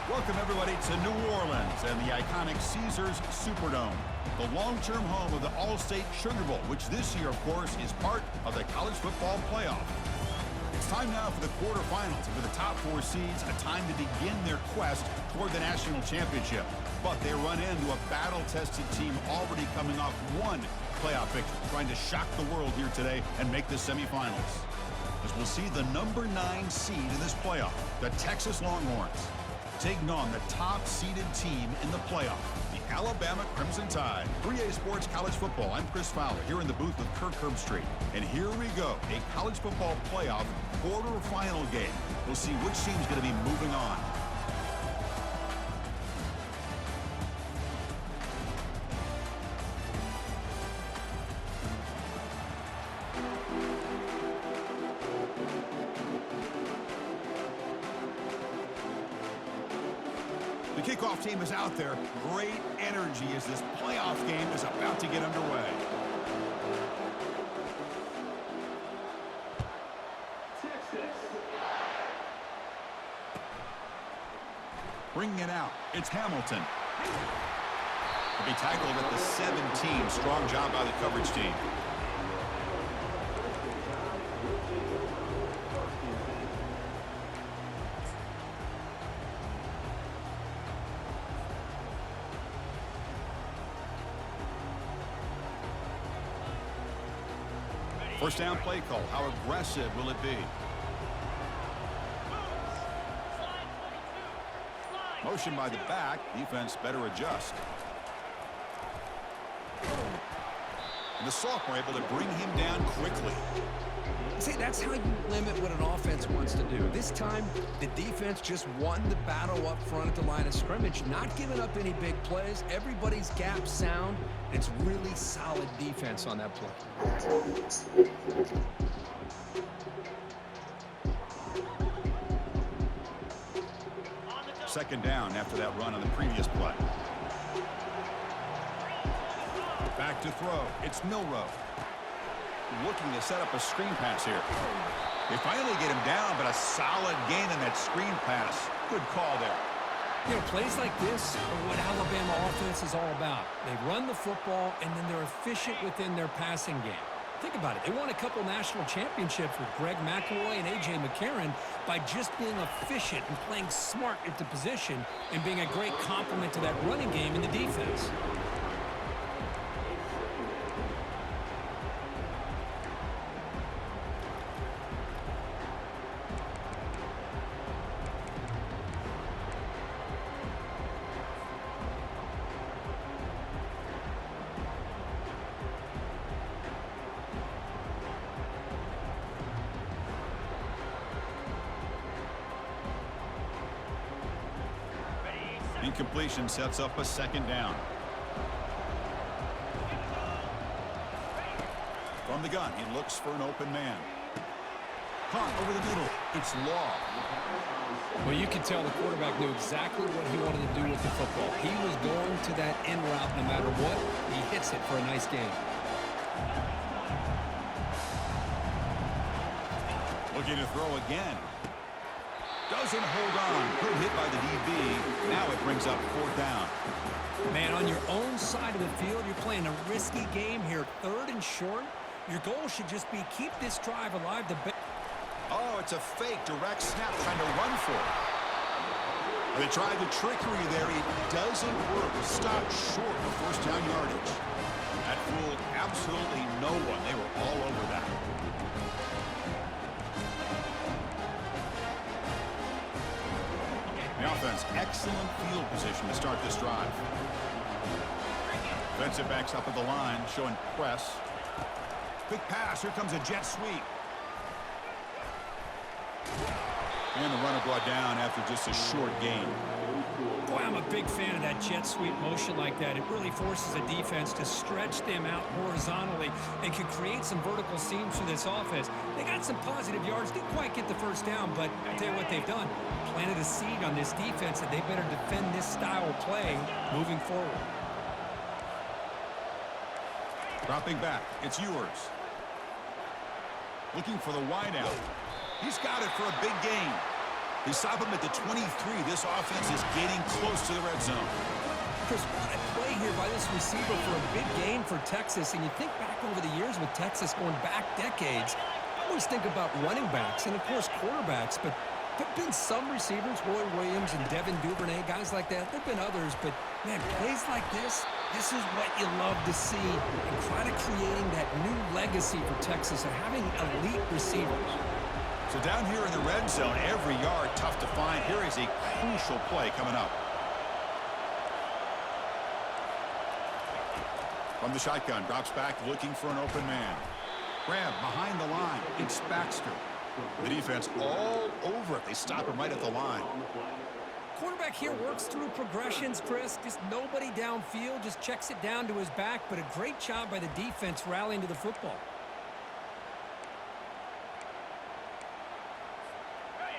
Welcome, everybody, to New Orleans and the iconic Caesars Superdome, the long-term home of the All-State Sugar Bowl, which this year, of course, is part of the college football playoff. It's time now for the quarterfinals, and for the top four seeds, a time to begin their quest toward the national championship. But they run into a battle-tested team already coming off one playoff victory, trying to shock the world here today and make the semifinals. As we'll see the number 9 seed in this playoff, the Texas Longhorns, taking on the top-seeded team in the playoff, the Alabama Crimson Tide. 3A Sports College Football. I'm Chris Fowler here in the booth with Kirk Herbstreit. And here we go, a college football playoff quarterfinal game. We'll see which team's going to be moving on. The kickoff team is out there. Great energy as this playoff game is about to get underway. Bringing it out, it's Hamilton. He'll be tackled at the 17. Strong job by the coverage team. First down play call. How aggressive will it be? Motion by the back. Defense better adjust. And the sophomore able to bring him down quickly. See, that's how you limit what an offense wants to do. This time, the defense just won the battle up front at the line of scrimmage, not giving up any big plays. Everybody's gap sound. It's really solid defense on that play. Second down after that run on the previous play. Back to throw. It's Milroe. Looking to set up a screen pass here. They finally get him down, but a solid gain in that screen pass. Good call there. You know, plays like this are what Alabama offense is all about. They run the football, and then they're efficient within their passing game. Think about it. They won a couple national championships with Greg McElroy and A.J. McCarron by just being efficient and playing smart at the position and being a great complement to that running game in the defense. Incompletion sets up a second down. From the gun, he looks for an open man. Caught over the middle. It's Law. Well, you can tell the quarterback knew exactly what he wanted to do with the football. He was going to that end route no matter what. He hits it for a nice gain. Looking to throw again. Doesn't hold on. Good hit by the DB. Now it brings up fourth down. Man, on your own side of the field, you're playing a risky game here. 3rd and short. Your goal should just be keep this drive alive. Oh, it's a fake direct snap trying to run for it. They tried the trickery there. It doesn't work. Stopped short of first down yardage. That fooled absolutely no one. They were all over that. The offense, excellent field position to start this drive. Defensive backs up at the line, showing press. Quick pass, here comes a jet sweep. And the runner brought down after just a short gain. Boy, I'm a big fan of that jet sweep motion like that. It really forces a defense to stretch them out horizontally and can create some vertical seams for this offense. They got some positive yards. Didn't quite get the first down, but I'll tell you what they've done. Planted a seed on this defense that they better defend this style of play moving forward. Dropping back, it's Ewers. Looking for the wideout. He's got it for a big gain. They stop him at the 23. This offense is getting close to the red zone. Chris, what a play here by this receiver for a big gain for Texas. And you think back over the years with Texas going back decades, I always think about running backs and, of course, quarterbacks. But there have been some receivers, Roy Williams and Devin Duvernay, guys like that. There have been others. But, man, plays like this is what you love to see. And kind of creating that new legacy for Texas of having elite receivers. So down here in the red zone, every yard tough to find. Here is a crucial play coming up. From the shotgun, drops back looking for an open man. Grab behind the line. It's Baxter. The defense all over it. They stop him right at the line. Quarterback here works through progressions, Chris. Just nobody downfield, just checks it down to his back. But a great job by the defense rallying to the football.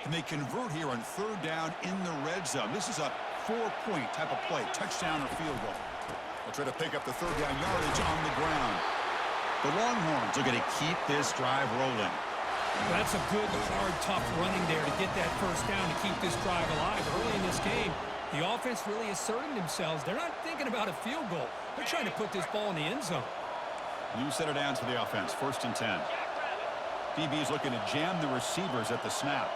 And they convert here on third down in the red zone. This is a 4-point type of play, touchdown or field goal. They'll try to pick up the third down yardage on the ground. The Longhorns are going to keep this drive rolling. Well, that's a good, hard, tough running there to get that first down to keep this drive alive. Early in this game, the offense really asserting themselves. They're not thinking about a field goal. They're trying to put this ball in the end zone. New set of downs for the offense, 1st and 10. DB is looking to jam the receivers at the snap.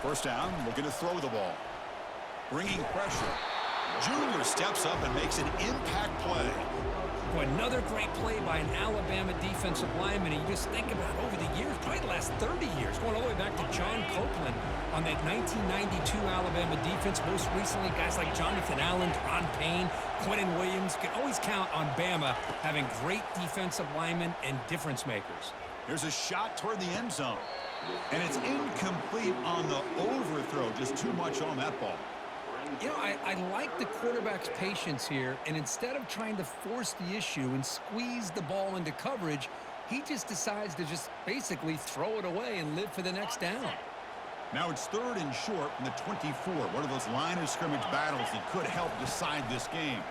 First down, looking to throw the ball. Bringing pressure. Junior steps up and makes an impact play. Boy, another great play by an Alabama defensive lineman. And you just think about over the years, probably the last 30 years, going all the way back to John Copeland on that 1992 Alabama defense. Most recently, guys like Jonathan Allen, Ron Payne, Quentin Williams. You can always count on Bama having great defensive linemen and difference makers. Here's a shot toward the end zone. And it's incomplete on the overthrow. Just too much on that ball. You know, I like the quarterback's patience here, and instead of trying to force the issue and squeeze the ball into coverage, he just decides to just basically throw it away and live for the next down. Now it's 3rd and short from the 24. One of those line of scrimmage battles that could help decide this game.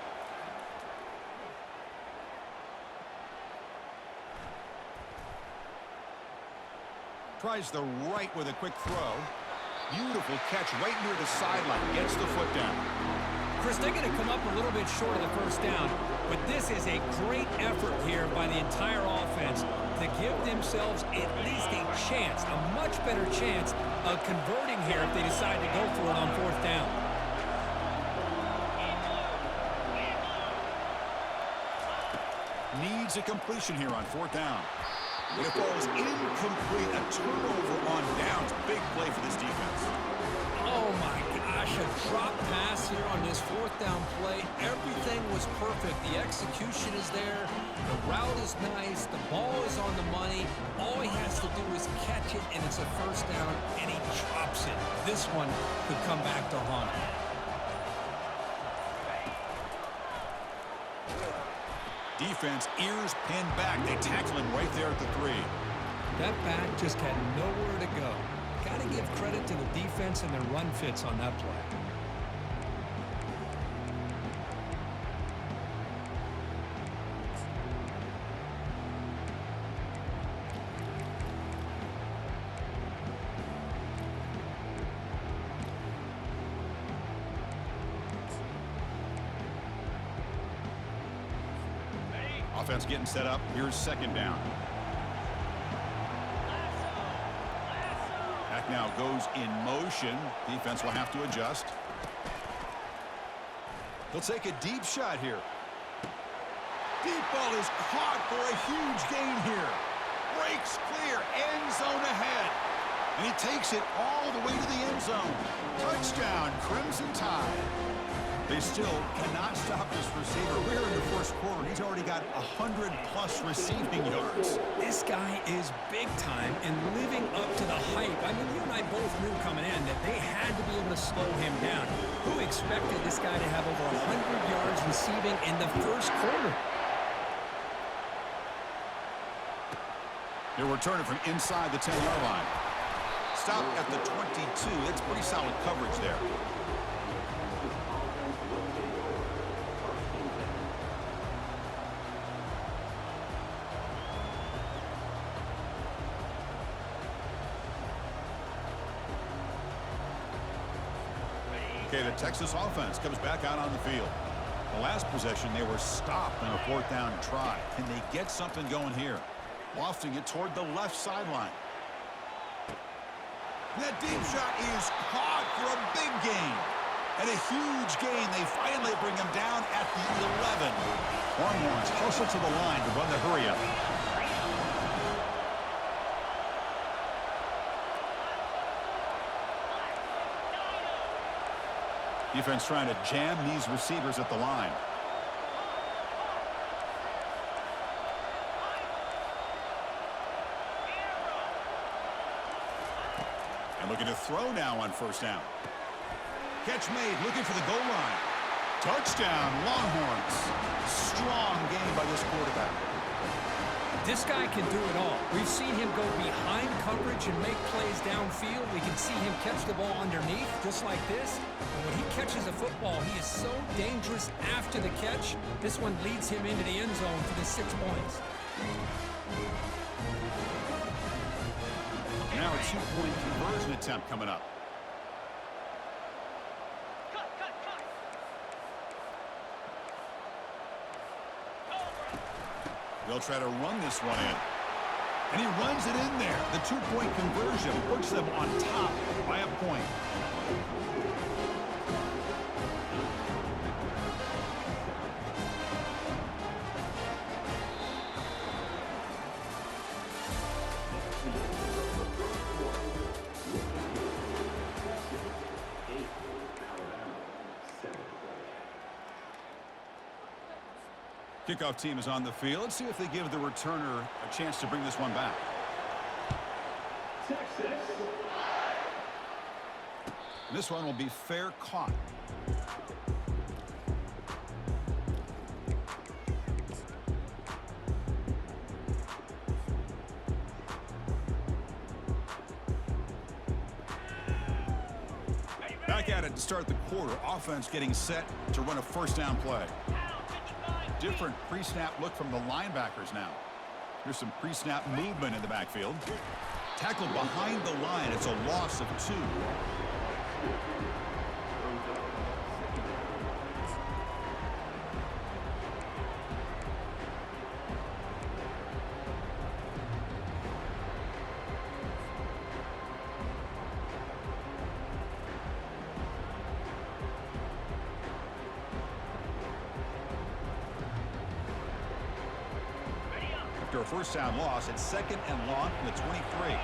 Tries the right with a quick throw. Beautiful catch right near the sideline. Gets the foot down. Chris, they're going to come up a little bit short of the first down, but this is a great effort here by the entire offense to give themselves at least a chance, a much better chance of converting here if they decide to go for it on 4th down. Needs a completion here on 4th down. But it falls incomplete. A turnover on downs. Big play for this defense. Oh, my gosh. A drop pass here on this 4th down play. Everything was perfect. The execution is there. The route is nice. The ball is on the money. All he has to do is catch it, and it's a first down, and he drops it. This one could come back to haunt him. Defense, ears pinned back. They tackle him right there at the 3. That back just had nowhere to go. Got to give credit to the defense and their run fits on that play. Offense getting set up. Here's 2nd down. Back now goes in motion. Defense will have to adjust. He'll take a deep shot here. Deep ball is caught for a huge gain here. Breaks clear. End zone ahead. And he takes it all the way to the end zone. Touchdown, Crimson Tide. They still cannot stop this receiver. We're in the 1st quarter. He's already got 100-plus receiving yards. This guy is big time and living up to the hype. I mean, you and I both knew coming in that they had to be able to slow him down. Who expected this guy to have over 100 yards receiving in the 1st quarter? They're returning from inside the 10-yard line. Stop at the 22. That's pretty solid coverage there. Okay, the Texas offense comes back out on the field. The last possession, they were stopped on a 4th down try. Can they get something going here? Lofting it toward the left sideline. That deep shot is caught for a big gain. And a huge gain. They finally bring him down at the 11. Longhorns hustle to the line to run the hurry up. Defense trying to jam these receivers at the line. And looking to throw now on 1st down. Catch made, looking for the goal line. Touchdown, Longhorns. Strong game by this quarterback. This guy can do it all. We've seen him go behind coverage and make plays downfield. We can see him catch the ball underneath, just like this. And when he catches a football, he is so dangerous after the catch. This one leads him into the end zone for the 6 points. Now a 2-point conversion attempt coming up. They'll try to run this one in. And he runs it in there. The 2-point conversion puts them on top by a point. Kickoff team is on the field. Let's see if they give the returner a chance to bring this one back. And this one will be fair caught. Back at it to start the quarter. Offense getting set to run a 1st down play. Different pre-snap look from the linebackers now. Here's some pre-snap movement in the backfield. Tackled behind the line. It's a loss of 2. After a 1st down loss, it's 2nd and long from the 23.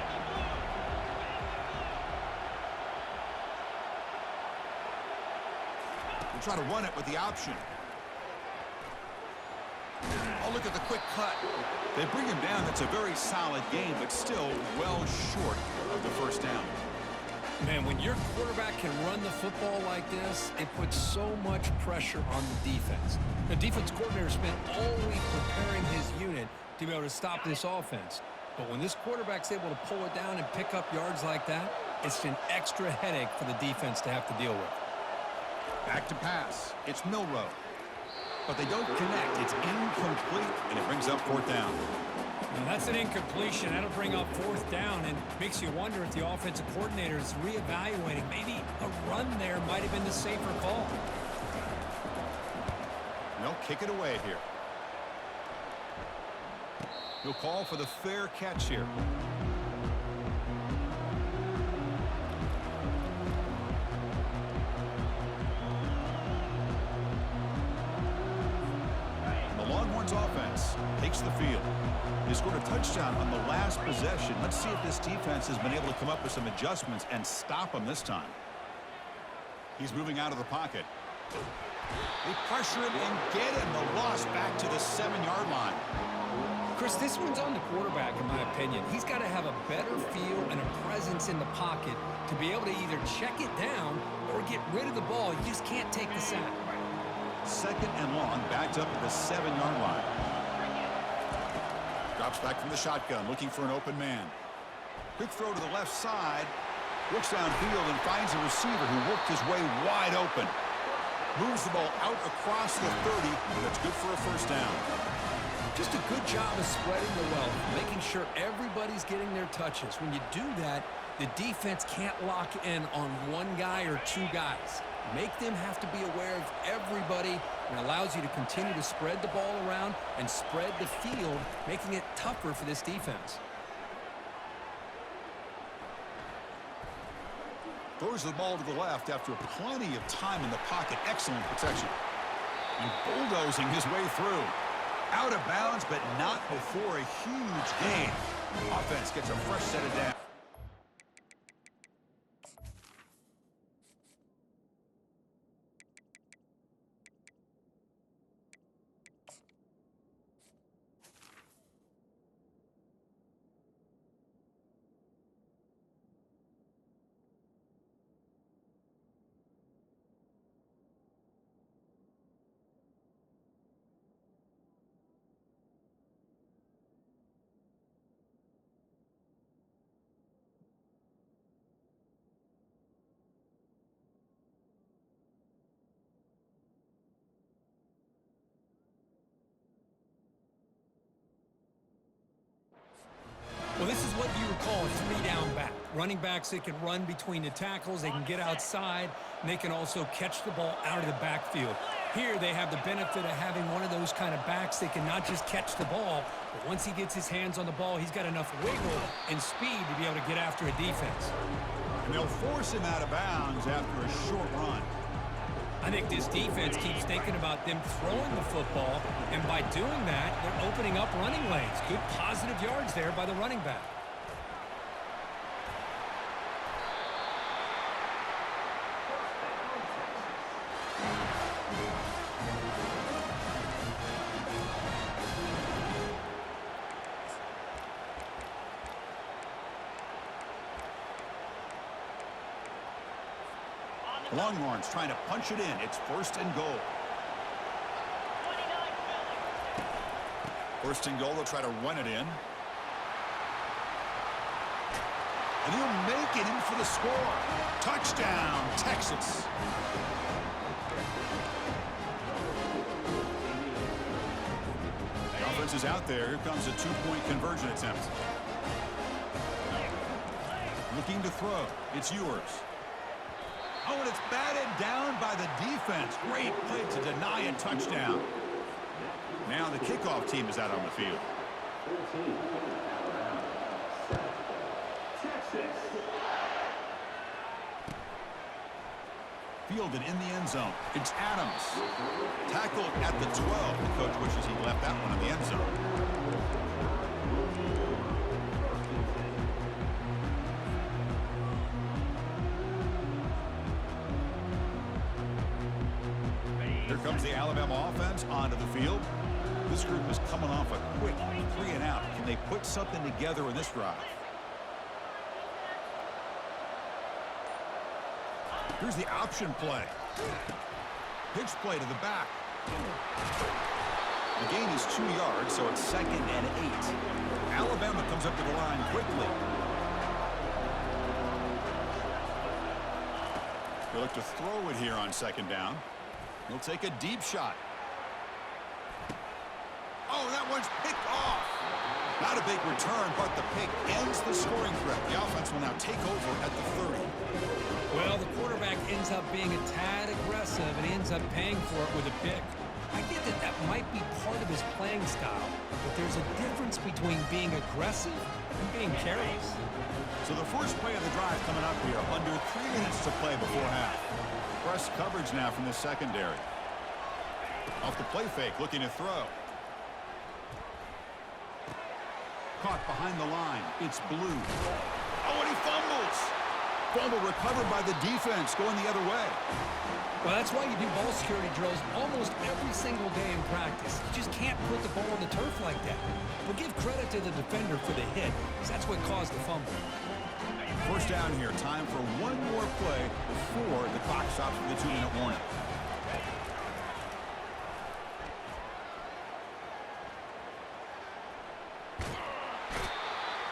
We'll try to run it with the option. Oh, look at the quick cut. They bring him down. That's a very solid game, but still well short of the 1st down. Man, when your quarterback can run the football like this, it puts so much pressure on the defense. The defense coordinator spent all week preparing his unit to be able to stop this offense. But when this quarterback's able to pull it down and pick up yards like that, it's an extra headache for the defense to have to deal with. Back to pass. It's Milroe. But they don't connect. It's incomplete, and it brings up 4th down. And that's an incompletion. That'll bring up 4th down and makes you wonder if the offensive coordinator is reevaluating. Maybe a run there might have been the safer call. They'll kick it away here. He'll call for the fair catch here. The Longhorns offense takes the field. They scored a touchdown on the last possession. Let's see if this defense has been able to come up with some adjustments and stop them this time. He's moving out of the pocket. They pressure him and get him. The loss back to the 7-yard line. Chris, this one's on the quarterback, in my opinion. He's got to have a better feel and a presence in the pocket to be able to either check it down or get rid of the ball. You just can't take the sack. 2nd and long, backed up at the 7-yard line. Drops back from the shotgun, looking for an open man. Quick throw to the left side. Looks downfield and finds a receiver who worked his way wide open. Moves the ball out across the 30. That's good for a 1st down. Just a good job of spreading the wealth, making sure everybody's getting their touches. When you do that, the defense can't lock in on one guy or 2 guys. make them have to be aware of everybody, and allows you to continue to spread the ball around and spread the field, making it tougher for this defense. Throws the ball to the left after plenty of time in the pocket. Excellent protection. And bulldozing his way through. Out of bounds, but not before a huge gain. Offense gets a fresh set of downs. Well, this is what you would call a three-down back. Running backs, they can run between the tackles, they can get outside, and they can also catch the ball out of the backfield. Here, they have the benefit of having one of those kind of backs that can not just catch the ball, but once he gets his hands on the ball, he's got enough wiggle and speed to be able to get after a defense. And they'll force him out of bounds after a short run. I think this defense keeps thinking about them throwing the football, and by doing that, they're opening up running lanes. Good positive yards there by the running back. Longhorns trying to punch it in. It's 1st and goal. 1st and goal, they'll try to run it in. And he'll make it in for the score. Touchdown, Texas. The offense is out there. Here comes a 2-point conversion attempt. Looking to throw. It's yours. Oh, and it's batted down by the defense. Great play to deny a touchdown. Now the kickoff team is out on the field. Fielded in the end zone. It's Adams. Tackled at the 12. The coach wishes he left that one in the end zone. Here comes the Alabama offense onto the field. This group is coming off a quick 3-and-out. Can they put something together in this drive? Here's the option play. Pitch play to the back. The gain is 2 yards, so it's 2nd and 8. Alabama comes up to the line quickly. They look to throw it here on 2nd down. He'll take a deep shot. Oh, that one's picked off. Not a big return, but the pick ends the scoring threat. The offense will now take over at the 30. Well, the quarterback ends up being a tad aggressive, and he ends up paying for it with a pick. I get that that might be part of his playing style, but there's a difference between being aggressive and being careless. So the first play of the drive coming up here, under 3 minutes to play before half. Press coverage now from the secondary. Off the play fake, looking to throw. Caught behind the line. It's Blue. Oh, and he fumbles. Fumble recovered by the defense, going the other way. Well, that's why you do ball security drills almost every single day in practice. You just can't put the ball on the turf like that. But give credit to the defender for the hit, because that's what caused the fumble. First down here. Time for one more play before the clock stops for the 2-minute warning.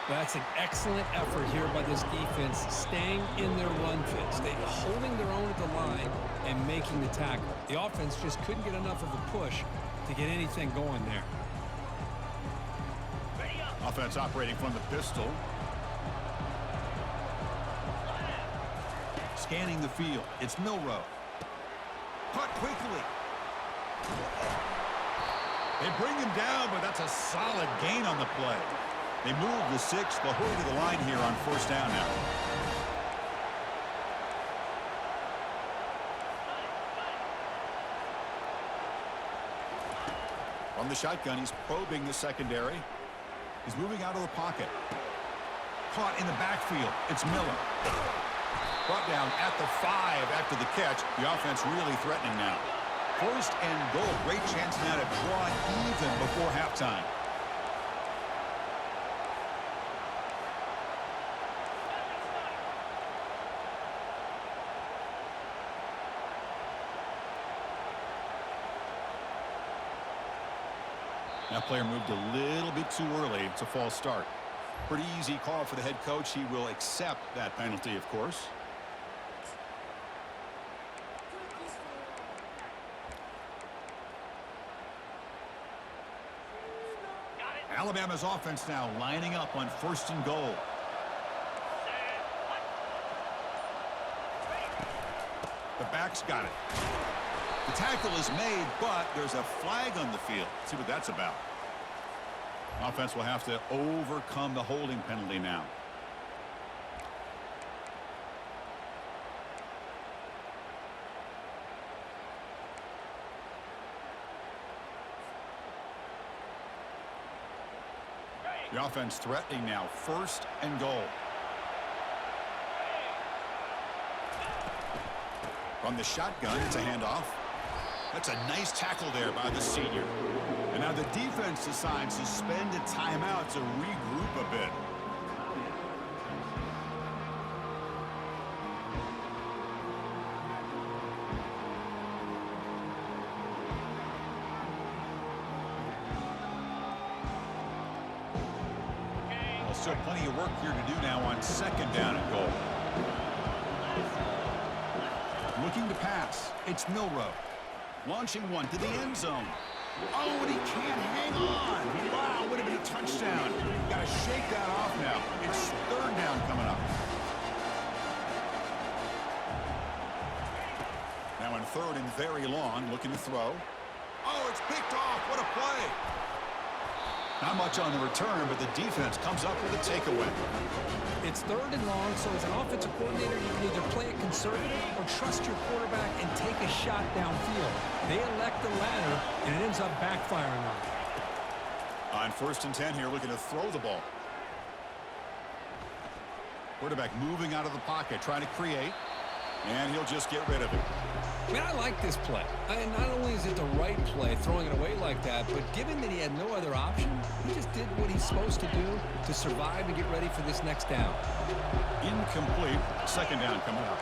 That's an excellent effort here by this defense, staying in their run fits. They're holding their own at the line and making the tackle. The offense just couldn't get enough of a push to get anything going there. Offense operating from the pistol. Scanning the field. It's Milroe. Caught quickly. They bring him down, but that's a solid gain on the play. They move the 6. They'll hurry to the line here on first down now. From the shotgun, he's probing the secondary. He's moving out of the pocket. Caught in the backfield. It's Miller. Brought down at the 5 after the catch. The offense really threatening now. First and goal. Great chance now to draw it even before halftime. That player moved a little bit too early. It's a false start. Pretty easy call for the head coach. He will accept that penalty, of course. Alabama's offense now lining up on first and goal. The back's got it. The tackle is made, but there's a flag on the field. Let's see what that's about. Offense will have to overcome the holding penalty now. The offense threatening now. First and goal. From the shotgun, it's a handoff. That's a nice tackle there by the senior. And now the defense decides to spend a timeout to regroup a bit. Well, still plenty of work here to do now on second down and goal. Looking to pass. It's Milroe. Launching one to the end zone. Oh, and he can't hang on. Wow, would have been a touchdown. Got to shake that off now. It's third down coming up. Now in third and very long, looking to throw. Oh, it's picked off. What a play. Not much on the return, but the defense comes up with a takeaway. It's third and long, so as an offensive coordinator, you can either play it conservative or trust your quarterback and take a shot downfield. They elect the latter, and it ends up backfiring on them. On first and 10 here, looking to throw the ball. Quarterback moving out of the pocket, trying to create, and he'll just get rid of it. Man, I like this play. And not only is it the right play, throwing it away like that, but given that he had no other option, he just did what he's supposed to do to survive and get ready for this next down. Incomplete. Second down coming up.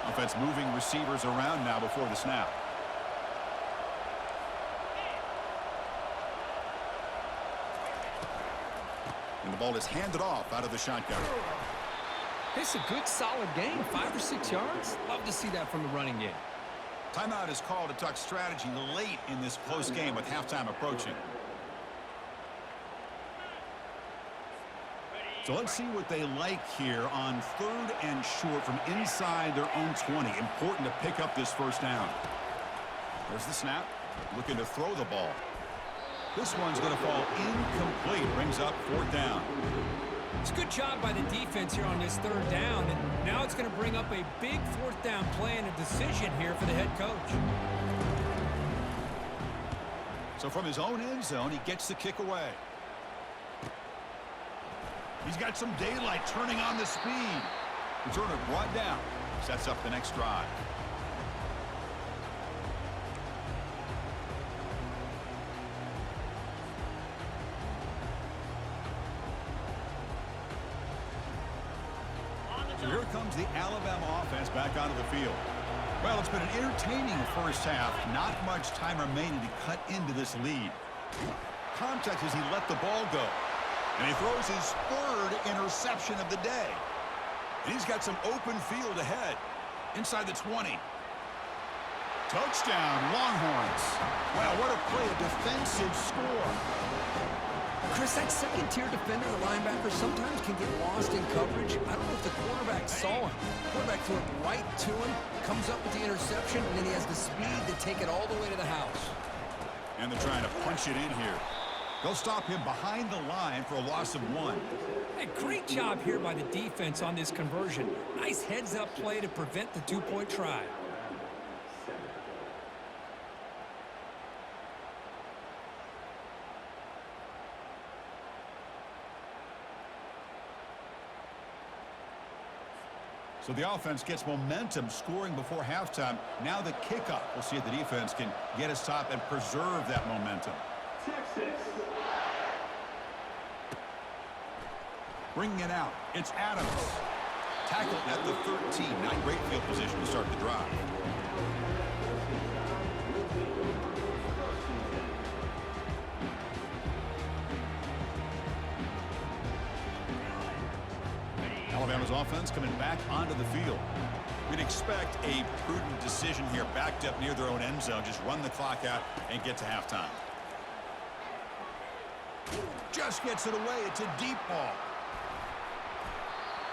Offense moving receivers around now before the snap. And the ball is handed off out of the shotgun. It's a good, solid game. 5 or 6 yards. Love to see that from the running game. Timeout is called to talk strategy late in this close game with halftime approaching. So let's see what they like here on third and short from inside their own 20. Important to pick up this first down. There's the snap. Looking to throw the ball. This one's going to fall incomplete. Brings up fourth down. It's a good job by the defense here on this third down, and now it's going to bring up a big fourth down play and a decision here for the head coach. So from his own end zone, he gets the kick away. He's got some daylight turning on the speed. Returner brought down. Sets up the next drive. So here comes the Alabama offense back onto the field. Well, it's been an entertaining first half. Not much time remaining to cut into this lead. Context as he let the ball go. And he throws his third interception of the day. And he's got some open field ahead. Inside the 20. Touchdown, Longhorns. Wow, what a play, a defensive score. Chris, that second-tier defender, the linebacker, sometimes can get lost in coverage. I don't know if the quarterback saw him. The quarterback threw it right to him, comes up with the interception, and then he has the speed to take it all the way to the house. And they're trying to punch it in here. They'll stop him behind the line for a loss of 1. Hey, great job here by the defense on this conversion. Nice heads-up play to prevent the two-point try. So the offense gets momentum scoring before halftime. Now the kickoff. We'll see if the defense can get a stop and preserve that momentum. Texas. Bringing it out. It's Adams. Tackled at the 13. Not great field position to start the drive. Alabama's offense coming back onto the field. We'd expect a prudent decision here, backed up near their own end zone. Just run the clock out and get to halftime. Just gets it away. It's a deep ball.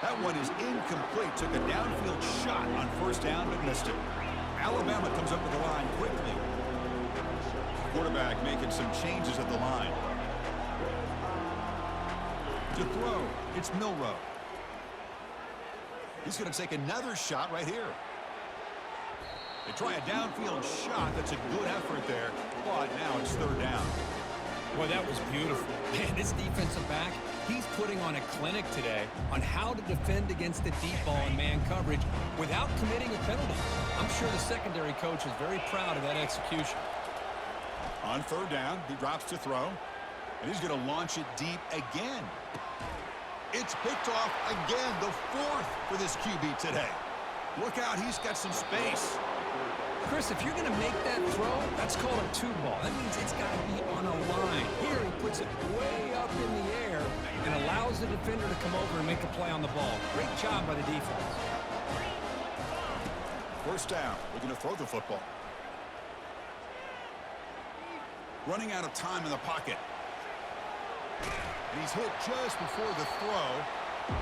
That one is incomplete. Took a downfield shot on first down, but missed it. Alabama comes up with the line quickly. Quarterback making some changes at the line. To throw, it's Milroe. He's going to take another shot right here. They try a downfield shot. That's a good effort there, but now it's third down. Boy, that was beautiful. Man, this defensive back, he's putting on a clinic today on how to defend against the deep ball and man coverage without committing a penalty. I'm sure the secondary coach is very proud of that execution. On third down, he drops to throw, and he's going to launch it deep again. It's picked off again, the 4th for this QB today. Look out, he's got some space. Chris, if you're going to make that throw, that's called a two ball. That means it's got to be on a line. Here he puts it way up in the air and allows the defender to come over and make a play on the ball. Great job by the defense. First down, we're going to throw the football. Running out of time in the pocket. And he's hit just before the throw.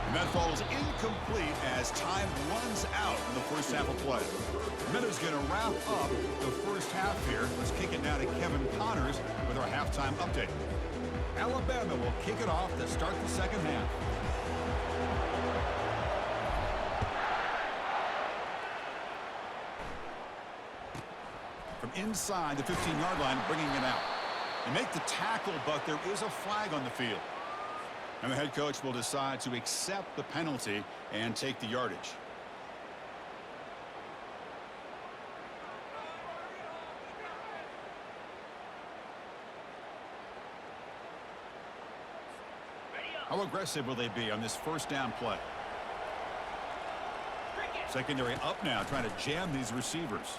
And that falls incomplete as time runs out in the first half of play. Minna's going to wrap up the first half here. Let's kick it now to Kevin Connors with our halftime update. Alabama will kick it off to start the second half. From inside the 15-yard line, bringing it out. They make the tackle, but there is a flag on the field. And the head coach will decide to accept the penalty and take the yardage. How aggressive will they be on this first down play? Secondary up now, trying to jam these receivers.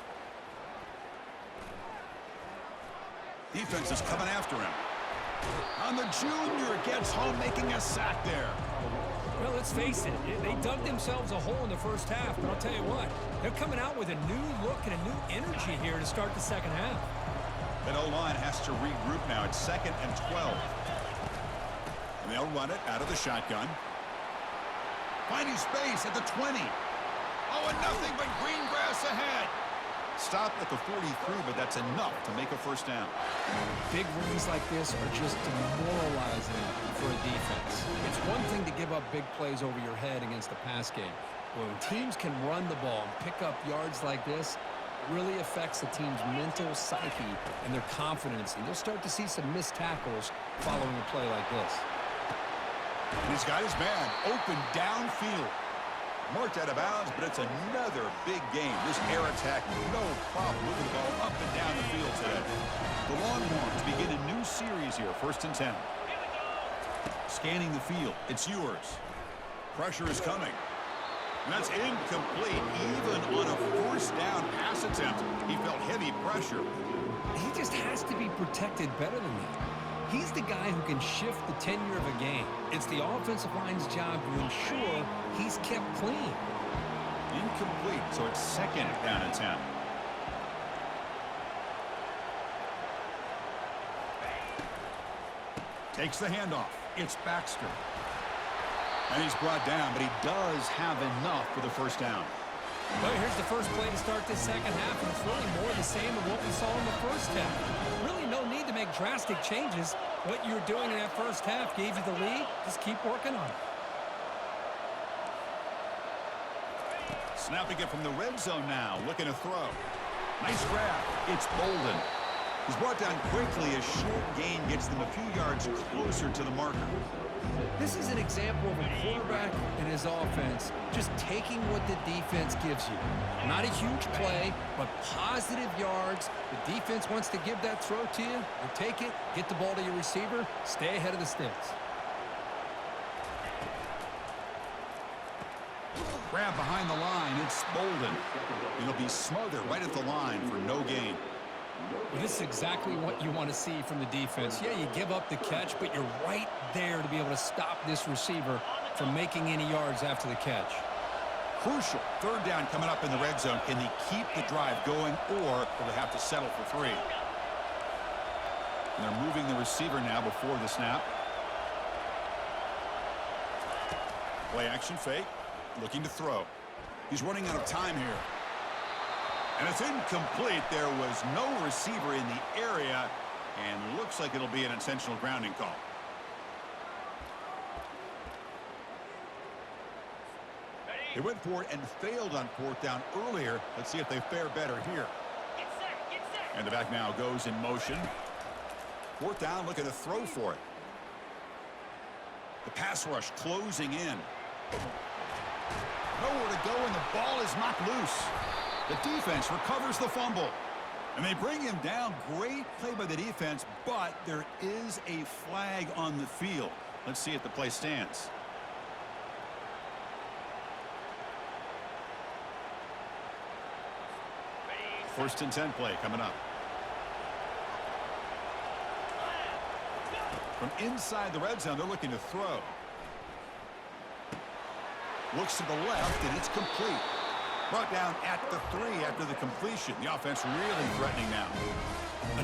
Defense is coming after him. On the junior, gets home, making a sack there. Well, let's face it, they dug themselves a hole in the first half, but I'll tell you what, they're coming out with a new look and a new energy here to start the second half. That O-line has to regroup now. It's 2nd and 12. And they'll run it out of the shotgun. Finding space at the 20. Oh, and nothing but green grass ahead. Stopped at the 43, but that's enough to make a first down. Big runs like this are just demoralizing for a defense. It's one thing to give up big plays over your head against the pass game. When teams can run the ball and pick up yards like this, it really affects the team's mental psyche and their confidence. And you'll start to see some missed tackles following a play like this. And he's got his man open downfield. Marked out of bounds, but it's another big game. This air attack, no problem moving the ball up and down the field today. The Longhorns begin a new series here, 1st and 10. Scanning the field, it's yours. Pressure is coming. And that's incomplete. Even on a first down pass attempt, he felt heavy pressure. He just has to be protected better than that. He's the guy who can shift the tenure of a game. It's the offensive line's job to ensure he's kept clean. Incomplete, so it's 2nd down and 10. Takes the handoff. It's Baxter. And he's brought down, but he does have enough for the first down. Well, here's the first play to start this second half, and it's really more the same of what we saw in the first half. Really no need to make drastic changes. What you were doing in that first half gave you the lead. Just keep working on it. Snapping it from the red zone now, looking to throw. Nice grab. It's Bolden. He's brought down quickly. A short gain gets them a few yards closer to the marker. This is an example of a quarterback and his offense just taking what the defense gives you. Not a huge play, but positive yards. The defense wants to give that throw to you. You take it, get the ball to your receiver, stay ahead of the sticks. Grab behind the line. It's Bolden. It'll be smothered right at the line for no gain. Well, this is exactly what you want to see from the defense. Yeah, you give up the catch, but you're right there to be able to stop this receiver from making any yards after the catch. Crucial. Third down coming up in the red zone. Can they keep the drive going, or will they have to settle for 3? And they're moving the receiver now before the snap. Play action fake. Looking to throw. He's running out of time here. And it's incomplete. There was no receiver in the area, and looks like it'll be an intentional grounding call. They went for it and failed on 4th down earlier. Let's see if they fare better here. And the back now goes in motion. 4th down, looking to throw for it. The pass rush closing in. Nowhere to go, and the ball is knocked loose. The defense recovers the fumble. And they bring him down. Great play by the defense, but there is a flag on the field. Let's see if the play stands. First and 10 play coming up. From inside the red zone, they're looking to throw. Looks to the left, and it's complete. Brought down at the 3 after the completion. The offense really threatening now.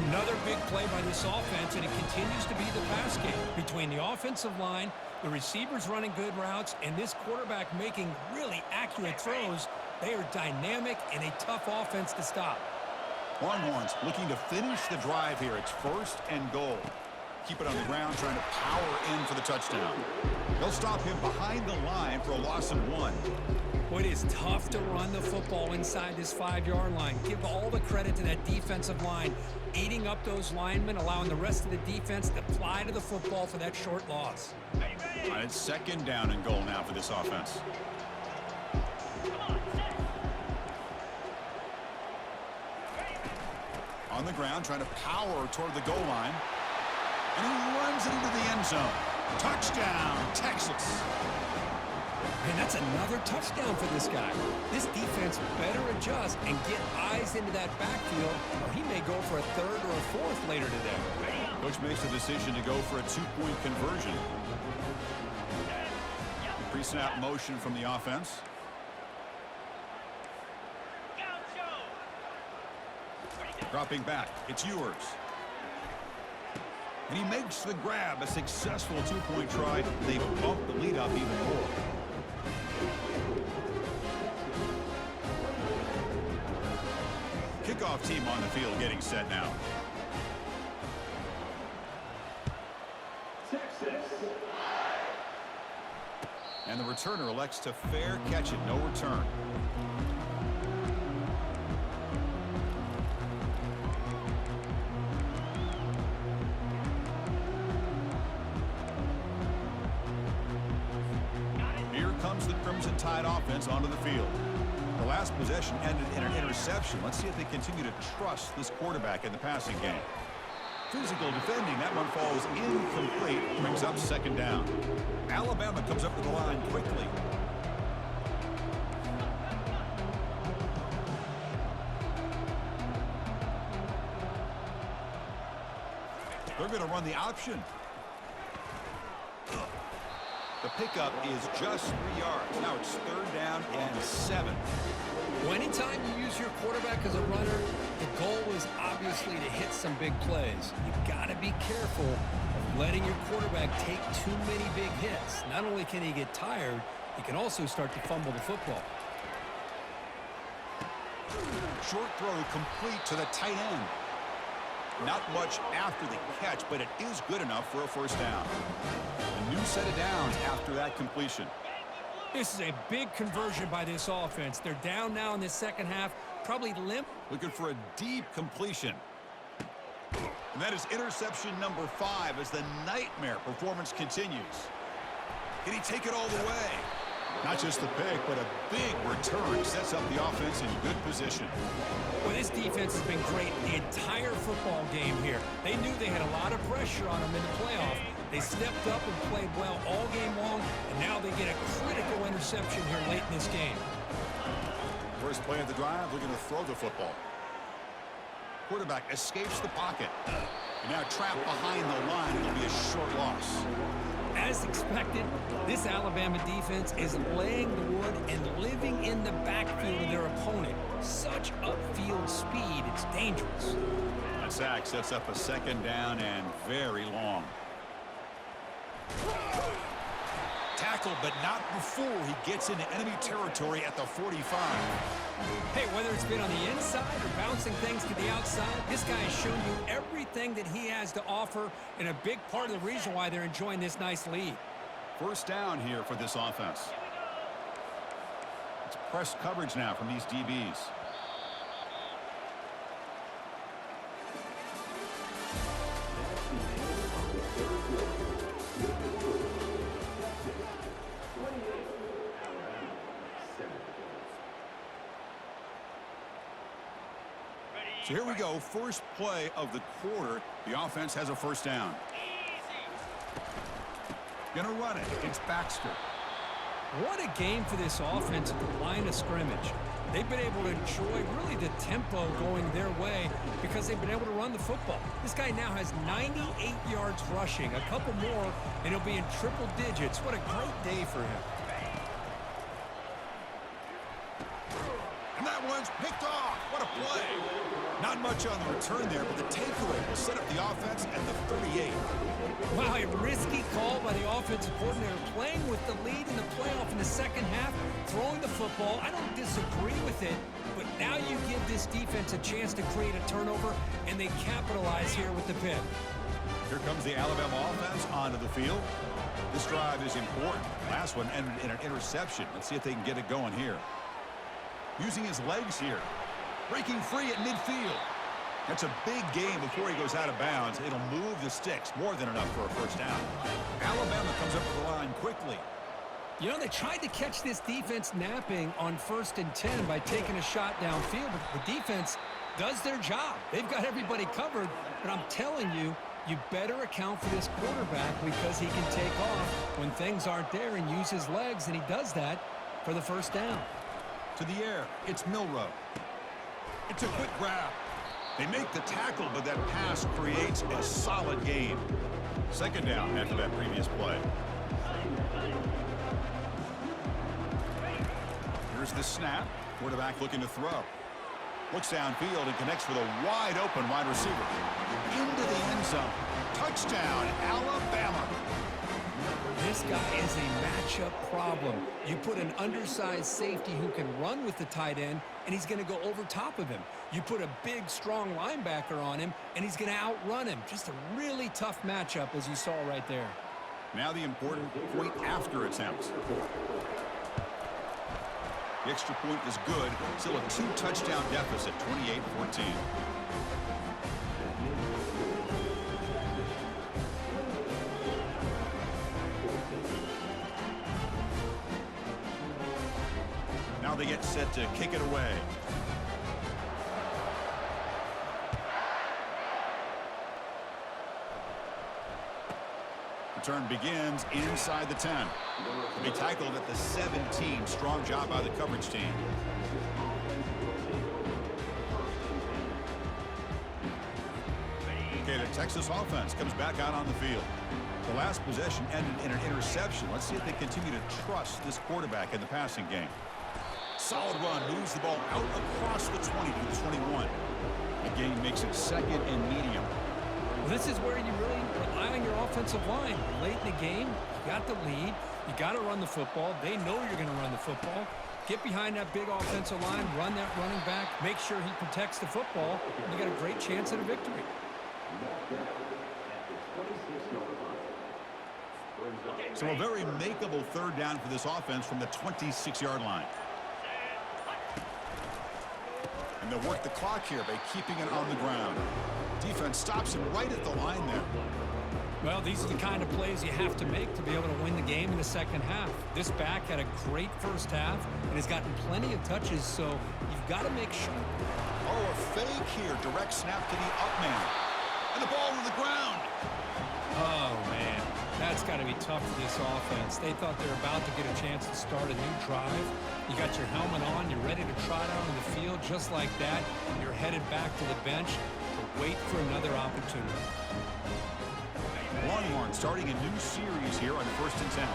Another big play by this offense, and it continues to be the pass game. Between the offensive line, the receivers running good routes, and this quarterback making really accurate throws, they are dynamic and a tough offense to stop. Longhorns looking to finish the drive here. It's 1st and goal. Keep it on the ground, trying to power in for the touchdown. They'll stop him behind the line for a loss of 1. Well, it is tough to run the football inside this 5-yard line. Give all the credit to that defensive line, eating up those linemen, allowing the rest of the defense to fly to the football for that short loss. And it's 2nd down and goal now for this offense. On the ground, trying to power toward the goal line. And he runs it into the end zone. Touchdown, Texas. And that's another touchdown for this guy. This defense better adjust and get eyes into that backfield, or he may go for a 3rd or a 4th later today. Coach makes the decision to go for a 2-point conversion. Pre-snap motion from the offense. Dropping back, it's Ewers. And he makes the grab, a successful 2-point try. They bump the lead up even more. Kickoff team on the field getting set now. And the returner elects to fair catch it, no return. Here comes the Crimson Tide offense onto the field. The last possession ended in an interception. Let's see if they continue to trust this quarterback in the passing game. Physical defending. That one falls incomplete. Brings up 2nd down. Alabama comes up to the line quickly. They're going to run the option. The pickup is just 3 yards. Now it's 3rd down and 7. Well, anytime you use your quarterback as a runner, the goal is obviously to hit some big plays. You've got to be careful of letting your quarterback take too many big hits. Not only can he get tired, he can also start to fumble the football. Short throw complete to the tight end. Not much after the catch, but it is good enough for a first down. A new set of downs after that completion. This is a big conversion by this offense. They're down now in the second half, probably limp. Looking for a deep completion. And that is interception number 5 as the nightmare performance continues. Can he take it all the way? Not just the pick, but a big return sets up the offense in good position. Well, this defense has been great the entire football game here. They knew they had a lot of pressure on them in the playoff. They stepped up and played well all game long, and now they get a critical interception here late in this game. First play of the drive, looking to throw the football. Quarterback escapes the pocket. And now trapped behind the line. It'll be a short loss. As expected, this Alabama defense is laying the wood and living in the backfield of their opponent. Such upfield speed, it's dangerous. That sack sets up a second down and very long. Tackle, but not before he gets into enemy territory at the 45. Hey, whether it's been on the inside or bouncing things to the outside, this guy has shown you everything that he has to offer, and a big part of the reason why they're enjoying this nice lead. First down here for this offense. It's press coverage now from these DBs. So here we go, first play of the quarter. The offense has a first down. Gonna run it. It's Baxter. What a game for this offense at the line of scrimmage. They've been able to enjoy really the tempo going their way because they've been able to run the football. This guy now has 98 yards rushing, a couple more, and he'll be in triple digits. What a great day for him. And that one's picked off. What a play. Not much on the return there, but the takeaway will set up the offense at the 38. Wow, a risky call by the offensive coordinator, playing with the lead in the playoff in the second half, throwing the football. I don't disagree with it, but now you give this defense a chance to create a turnover, and they capitalize here with the pick. Here comes the Alabama offense onto the field. This drive is important. Last one ended in an interception. Let's see if they can get it going here. Using his legs here. Breaking free at midfield. That's a big game before he goes out of bounds. It'll move the sticks. More than enough for a first down. Alabama comes up with the line quickly. You know, they tried to catch this defense napping on 1st and 10 by taking a shot downfield, but the defense does their job. They've got everybody covered, but I'm telling you, you better account for this quarterback because he can take off when things aren't there and use his legs, and he does that for the first down. To the air, it's Milroe. It's a quick grab. They make the tackle, but that pass creates a solid gain. Second down after that previous play. Here's the snap. Quarterback looking to throw. Looks downfield and connects with a wide open wide receiver. Into the end zone. Touchdown, Alabama. This guy is a matchup problem. You put an undersized safety who can run with the tight end, and he's going to go over top of him. You put a big, strong linebacker on him, and he's going to outrun him. Just a really tough matchup, as you saw right there. Now the important point after attempt. The extra point is good. Still a 2-touchdown deficit, 28-14. Now they get set to kick it away. Return begins inside the 10. Will be tackled at the 17. Strong job by the coverage team. Okay, the Texas offense comes back out on the field. The last possession ended in an interception. Let's see if they continue to trust this quarterback in the passing game. Solid run, moves the ball out across the 20 to the 21. The game makes it second and medium. Well, this is where you really rely on your offensive line. Late in the game, you got the lead. You got to run the football. They know you're going to run the football. Get behind that big offensive line, run that running back, make sure he protects the football, and you got a great chance at a victory. So a very makeable third down for this offense from the 26-yard line. And they'll work the clock here by keeping it on the ground. Defense stops him right at the line there. Well, these are the kind of plays you have to make to be able to win the game in the second half. This back had a great first half and has gotten plenty of touches, so you've got to make sure. Oh, a fake here. Direct snap to the up man. And the ball to the ground. Oh, man. That's got to be tough for this offense. They thought they were about to get a chance to start a new drive. You got your helmet on. You're ready to trot out on the field just like that. You're headed back to the bench to wait for another opportunity. Longhorn starting a new series here on 1st and 10.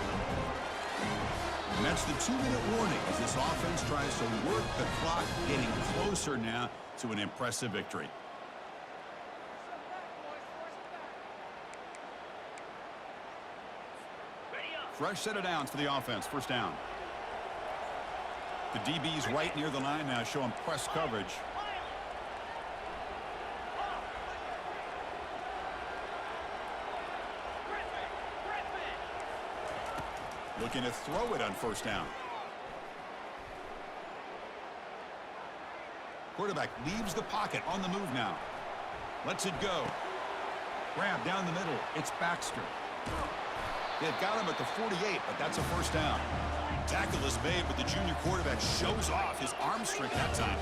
And that's the 2-minute warning as this offense tries to work the clock, getting closer now to an impressive victory. Fresh set of downs for the offense. First down. The DB's right near the line now, showing press coverage. Looking to throw it on first down. Quarterback leaves the pocket on the move now. Lets it go. Grab down the middle. It's Baxter. They've got him at the 48, but that's a first down. Tackle is made, but the junior quarterback shows off his arm strength that time.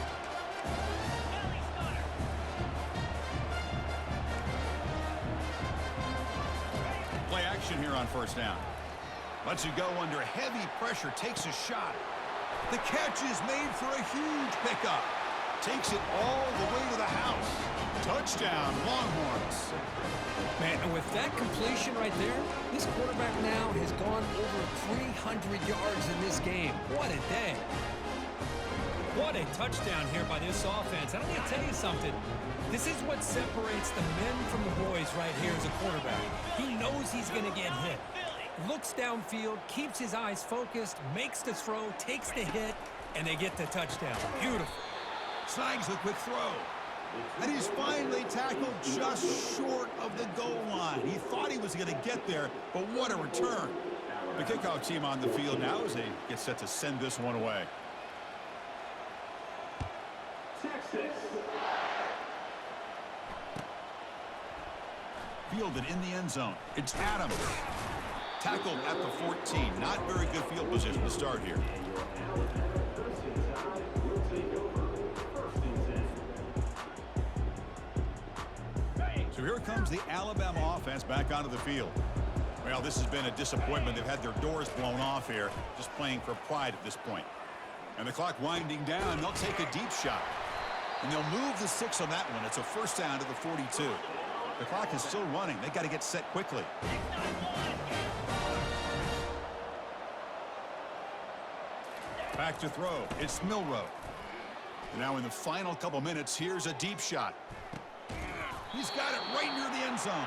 Play action here on first down. Lets it go under heavy pressure, takes a shot. The catch is made for a huge pickup. Takes it all the way to the house. Touchdown, Longhorns. Man, and with that completion right there, this quarterback now has gone over 300 yards in this game. What a day. What a touchdown here by this offense. And I'm going to tell you something. This is what separates the men from the boys right here as a quarterback. He knows he's going to get hit. Looks downfield, keeps his eyes focused, makes the throw, takes the hit, and they get the touchdown. Beautiful. Snags the quick throw. And he's finally tackled just short of the goal line. He thought he was going to get there, but what a return. The kickoff team on the field now as they get set to send this one away. Texas. Fielded in the end zone. It's Adams. Tackled at the 14. Not very good field position to start here. So here comes the Alabama offense back onto the field. Well, this has been a disappointment. They've had their doors blown off here, just playing for pride at this point. And the clock winding down, they'll take a deep shot. And they'll move the 6 on that one. It's a first down to the 42. The clock is still running. They've got to get set quickly. Back to throw. It's Milroe. And now in the final couple minutes, here's a deep shot. He's got it right near the end zone.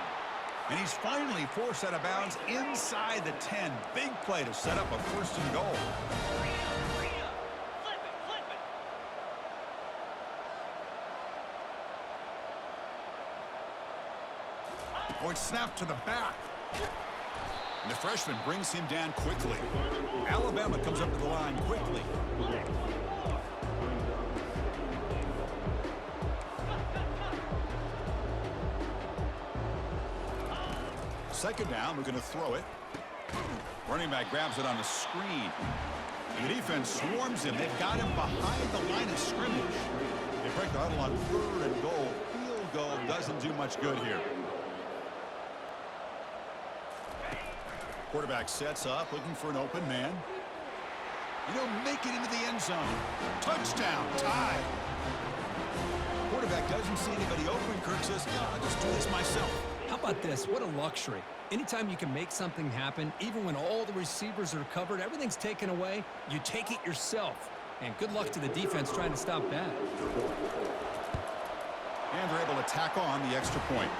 And he's finally forced out of bounds inside the 10. Big play to set up a first and goal. Oh, it's snapped to the back. And the freshman brings him down quickly. Alabama comes up to the line quickly. Second down, we're going to throw it. Running back grabs it on the screen. And the defense swarms him. They've got him behind the line of scrimmage. They break the huddle on 3rd and goal. Field goal doesn't do much good here. Quarterback sets up, looking for an open man. You know, make it into the end zone. Touchdown, tie. Quarterback doesn't see anybody open. Kirk says, no, I'll just do this myself. How about this? What a luxury. Anytime you can make something happen, even when all the receivers are covered, everything's taken away, you take it yourself. And good luck to the defense trying to stop that. And they're able to tackle on the extra point.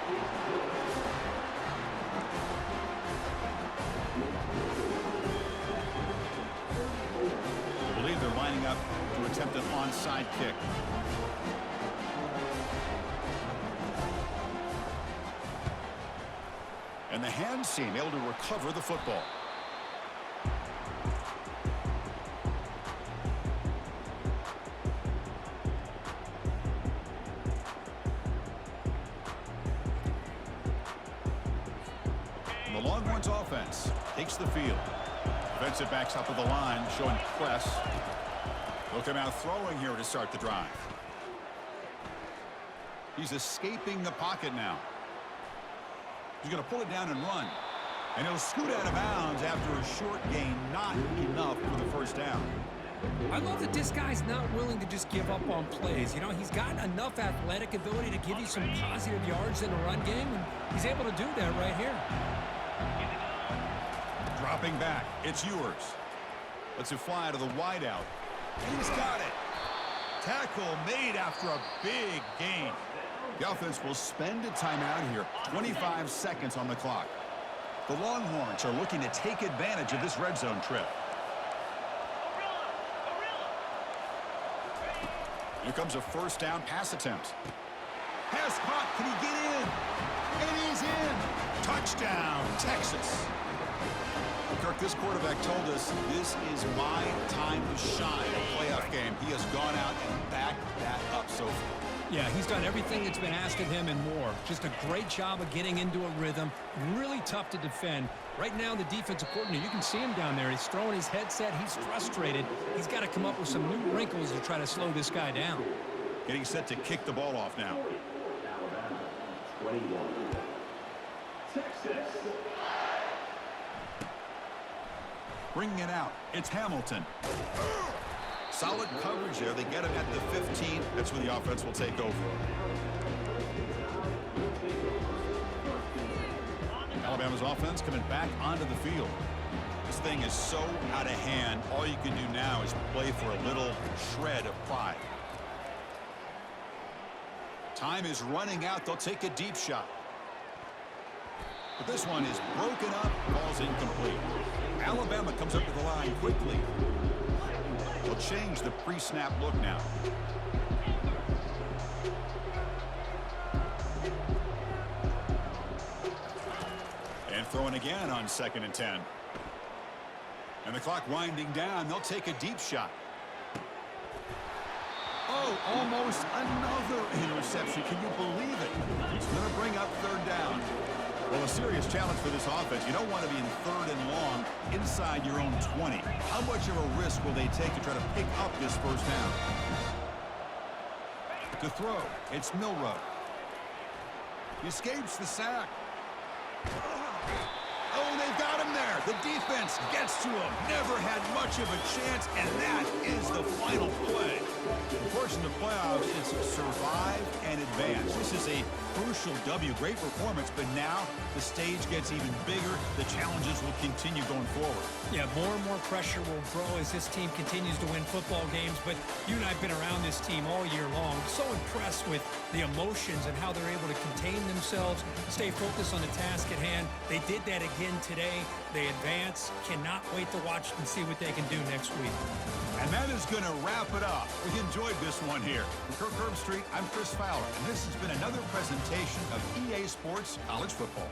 I believe they're lining up to attempt an onside kick. And the hands seem able to recover the football. And the Longhorns offense takes the field. Defensive backs up at the line, showing press. They'll come out throwing here to start the drive. He's escaping the pocket now. He's going to pull it down and run. And he'll scoot out of bounds after a short gain, not enough for the first down. I love that this guy's not willing to just give up on plays. You know, he's got enough athletic ability to give you some positive yards in the run game, and he's able to do that right here. Dropping back, it's yours. Lets it fly to the wideout. And he's got it. Tackle made after a big gain. The offense will spend a timeout here. 25 seconds on the clock. The Longhorns are looking to take advantage of this red zone trip. Here comes a first down pass attempt. Pass caught. Can he get in? And he's in. Touchdown, Texas. Kirk, this quarterback told us this is my time to shine a playoff game. He has gone out and backed that up so far. Yeah, he's done everything that's been asked of him and more. Just a great job of getting into a rhythm. Really tough to defend. Right now, the defensive coordinator, you can see him down there. He's throwing his headset. He's frustrated. He's got to come up with some new wrinkles to try to slow this guy down. Getting set to kick the ball off now. Alabama, 21. Texas. Bringing it out. It's Hamilton. Solid coverage there. They get him at the 15. That's where the offense will take over. Alabama's offense coming back onto the field. This thing is so out of hand. All you can do now is play for a little shred of pride. Time is running out. They'll take a deep shot. But this one is broken up. Ball's incomplete. Alabama comes up to the line quickly. They'll change the pre-snap look now. And throwing again on 2nd and 10. And the clock winding down. They'll take a deep shot. Oh, almost another interception. Can you believe it? It's going to bring up 3rd down. Well, a serious challenge for this offense. You don't want to be in 3rd and long inside your own 20. How much of a risk will they take to try to pick up this first down? To throw, it's Milroe. He escapes the sack. Oh, they've got him there. The defense gets to him. Never had much of a chance, and that is the final play. Of course, in the playoffs, it's survive and advance. This is a crucial W. Great performance, but now the stage gets even bigger. The challenges will continue going forward. Yeah, more and more pressure will grow as this team continues to win football games, but you and I have been around this team all year long. So impressed with the emotions and how they're able to contain themselves, stay focused on the task at hand. They did that again today. They advance. Cannot wait to watch and see what they can do next week. And that is going to wrap it up. We enjoyed this one here. From Kirk Herbstreit, I'm Chris Fowler, and this has been another presentation of EA Sports College Football.